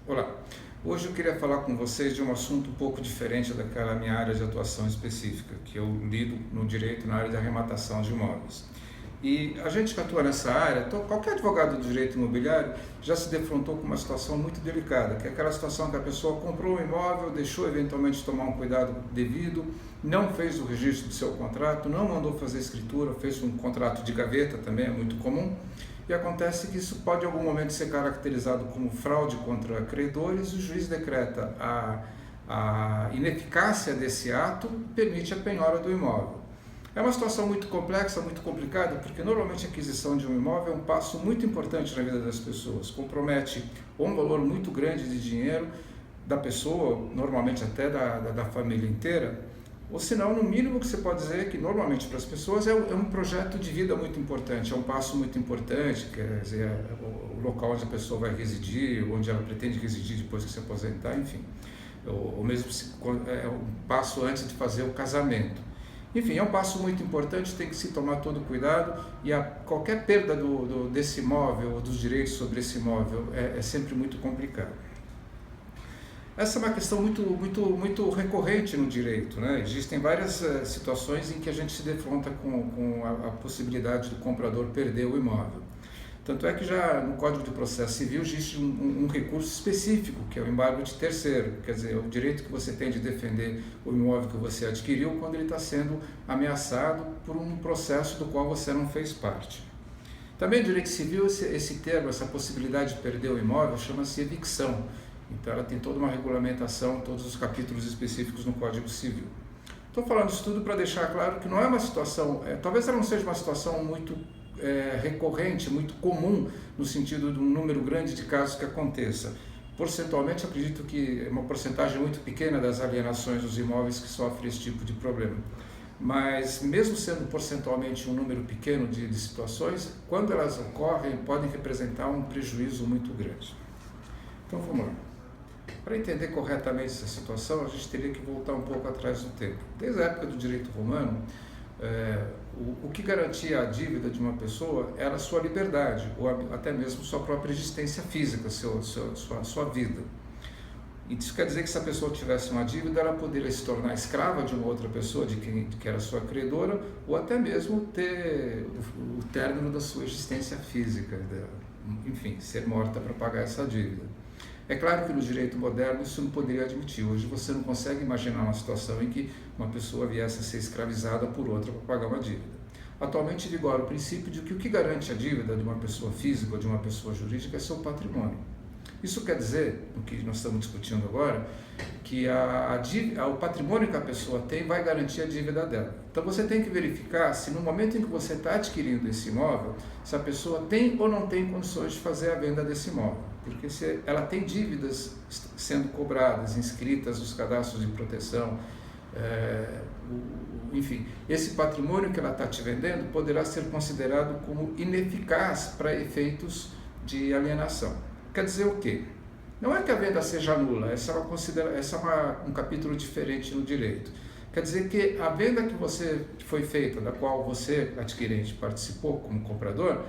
Olá, hoje eu queria falar com vocês de um assunto um pouco diferente daquela minha área de atuação específica, que eu lido no direito na área de arrematação de imóveis. E a gente que atua nessa área, qualquer advogado do direito imobiliário já se defrontou com uma situação muito delicada, que é aquela situação que a pessoa comprou um imóvel, deixou eventualmente tomar um cuidado devido, não fez o registro do seu contrato, não mandou fazer escritura, fez um contrato de gaveta, também é muito comum, e acontece que isso pode em algum momento ser caracterizado como fraude contra credores, e o juiz decreta a ineficácia desse ato, permite a penhora do imóvel. É uma situação muito complexa, muito complicada, porque normalmente a aquisição de um imóvel é um passo muito importante na vida das pessoas, compromete um valor muito grande de dinheiro da pessoa, normalmente até da família inteira, ou senão, no mínimo que você pode dizer é que normalmente para as pessoas é um projeto de vida muito importante, é um passo muito importante, quer dizer, o local onde a pessoa vai residir, onde ela pretende residir depois que se aposentar, enfim, ou mesmo é um passo antes de fazer o casamento. Enfim, é um passo muito importante, tem que se tomar todo cuidado e qualquer perda desse imóvel ou dos direitos sobre esse imóvel é sempre muito complicado. Essa é uma questão muito recorrente no direito, né? Existem várias situações em que a gente se defronta com a possibilidade do comprador perder o imóvel. Tanto é que já no Código de Processo Civil existe um recurso específico, que é o embargo de terceiro, quer dizer, o direito que você tem de defender o imóvel que você adquiriu quando ele está sendo ameaçado por um processo do qual você não fez parte. Também no direito civil, esse termo, essa possibilidade de perder o imóvel, chama-se evicção. Então ela tem toda uma regulamentação, todos os capítulos específicos no Código Civil. Estou falando isso tudo para deixar claro que não é uma situação, talvez ela não seja uma situação muito recorrente, muito comum, no sentido de um número grande de casos que aconteça. Porcentualmente, acredito que é uma porcentagem muito pequena das alienações dos imóveis que sofrem esse tipo de problema. Mas, mesmo sendo porcentualmente um número pequeno de situações, quando elas ocorrem, podem representar um prejuízo muito grande. Então, vamos lá. Para entender corretamente essa situação, a gente teria que voltar um pouco atrás no tempo. Desde a época do direito romano, o que garantia a dívida de uma pessoa era a sua liberdade, ou até mesmo sua própria existência física, sua vida. Isso quer dizer que se a pessoa tivesse uma dívida, ela poderia se tornar escrava de uma outra pessoa, de que era sua credora, ou até mesmo ter o término da sua existência física, enfim, ser morta para pagar essa dívida. É claro que no direito moderno isso não poderia admitir. Hoje você não consegue imaginar uma situação em que uma pessoa viesse a ser escravizada por outra para pagar uma dívida. Atualmente vigora o princípio de que o que garante a dívida de uma pessoa física ou de uma pessoa jurídica é seu patrimônio. Isso quer dizer, o que nós estamos discutindo agora, que o patrimônio que a pessoa tem vai garantir a dívida dela. Então você tem que verificar se no momento em que você está adquirindo esse imóvel, se a pessoa tem ou não tem condições de fazer a venda desse imóvel. Porque se ela tem dívidas sendo cobradas, inscritas nos cadastros de proteção, enfim, esse patrimônio que ela está te vendendo poderá ser considerado como ineficaz para efeitos de alienação. Quer dizer o quê? Não é que a venda seja nula, essa é um capítulo diferente no direito. Quer dizer que a venda que foi feita, da qual você, adquirente, participou como comprador,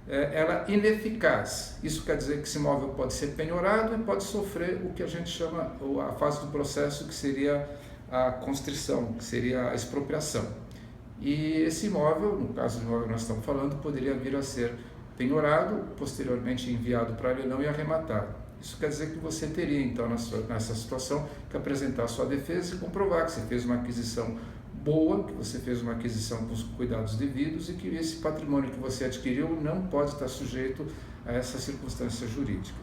ela é ineficaz. Isso quer dizer que esse imóvel pode ser penhorado e pode sofrer o que a gente chama a fase do processo, que seria a constrição, que seria a expropriação. E esse imóvel, no caso do imóvel que nós estamos falando, poderia vir a ser penhorado, posteriormente enviado para leilão e arrematado. Isso quer dizer que você teria, então, nessa situação, que apresentar a sua defesa e comprovar que você fez uma aquisição boa, que você fez uma aquisição com os cuidados devidos e que esse patrimônio que você adquiriu não pode estar sujeito a essa circunstância jurídica.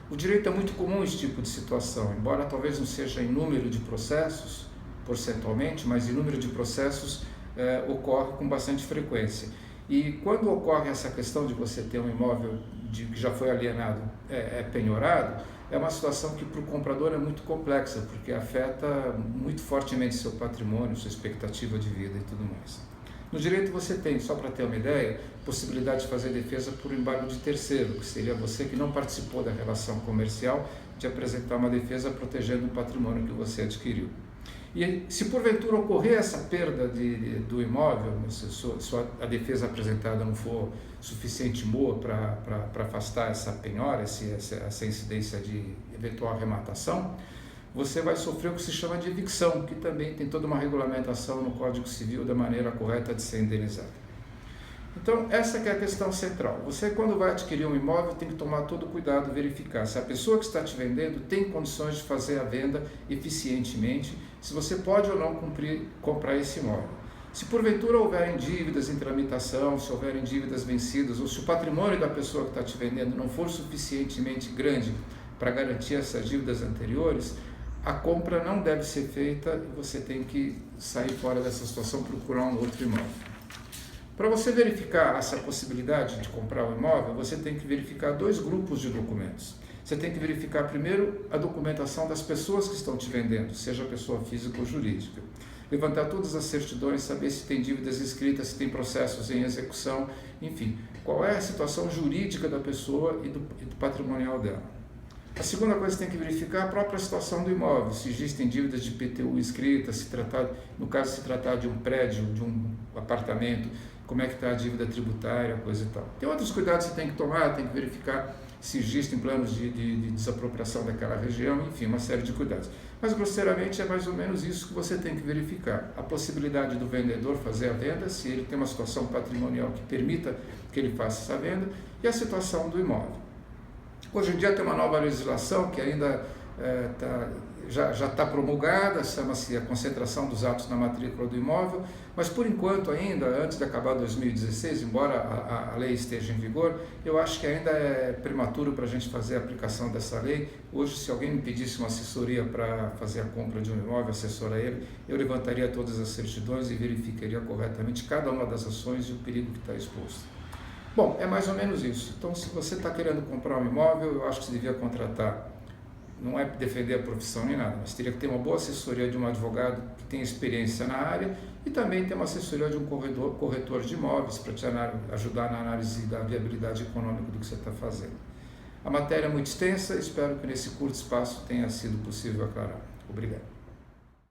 O direito é muito comum esse tipo de situação, embora talvez não seja em número de processos, porcentualmente, mas em número de processos ocorre com bastante frequência. E quando ocorre essa questão de você ter um imóvel que já foi alienado, penhorado, é uma situação que para o comprador é muito complexa, porque afeta muito fortemente seu patrimônio, sua expectativa de vida e tudo mais. No direito você tem, só para ter uma ideia, possibilidade de fazer defesa por embargo de terceiro, que seria você que não participou da relação comercial, de apresentar uma defesa protegendo o patrimônio que você adquiriu. E se porventura ocorrer essa perda do imóvel, se a defesa apresentada não for suficiente boa para afastar essa penhora, essa incidência de eventual arrematação, você vai sofrer o que se chama de evicção, que também tem toda uma regulamentação no Código Civil da maneira correta de ser indenizado. Então, essa que é a questão central. Você, quando vai adquirir um imóvel, tem que tomar todo cuidado, verificar se a pessoa que está te vendendo tem condições de fazer a venda eficientemente, se você pode ou não comprar esse imóvel. Se porventura houverem dívidas em tramitação, se houverem dívidas vencidas, ou se o patrimônio da pessoa que está te vendendo não for suficientemente grande para garantir essas dívidas anteriores, a compra não deve ser feita e você tem que sair fora dessa situação, procurar um outro imóvel. Para você verificar essa possibilidade de comprar um imóvel, você tem que verificar 2 grupos de documentos. Você tem que verificar primeiro a documentação das pessoas que estão te vendendo, seja pessoa física ou jurídica. Levantar todas as certidões, saber se tem dívidas escritas, se tem processos em execução, enfim, qual é a situação jurídica da pessoa e do patrimonial dela. A segunda coisa que você tem que verificar é a própria situação do imóvel, se existem dívidas de IPTU escritas, no caso se tratar de um prédio, de um apartamento, como é que está a dívida tributária, coisa e tal. Tem outros cuidados que você tem que tomar, tem que verificar se existem planos de desapropriação daquela região, enfim, uma série de cuidados. Mas, grosseiramente, é mais ou menos isso que você tem que verificar. A possibilidade do vendedor fazer a venda, se ele tem uma situação patrimonial que permita que ele faça essa venda, e a situação do imóvel. Hoje em dia tem uma nova legislação que ainda já está promulgada, chama-se a concentração dos atos na matrícula do imóvel, mas por enquanto ainda, antes de acabar 2016, embora a lei esteja em vigor, eu acho que ainda é prematuro para a gente fazer a aplicação dessa lei. Hoje, se alguém me pedisse uma assessoria para fazer a compra de um imóvel, assessorar ele, eu levantaria todas as certidões e verificaria corretamente cada uma das ações e o perigo que está exposto. Bom, é mais ou menos isso. Então, se você está querendo comprar um imóvel, eu acho que você devia contratar, não é defender a profissão nem nada, mas teria que ter uma boa assessoria de um advogado que tenha experiência na área e também ter uma assessoria de um corretor de imóveis para te ajudar na análise da viabilidade econômica do que você está fazendo. A matéria é muito extensa, espero que nesse curto espaço tenha sido possível aclarar. Obrigado.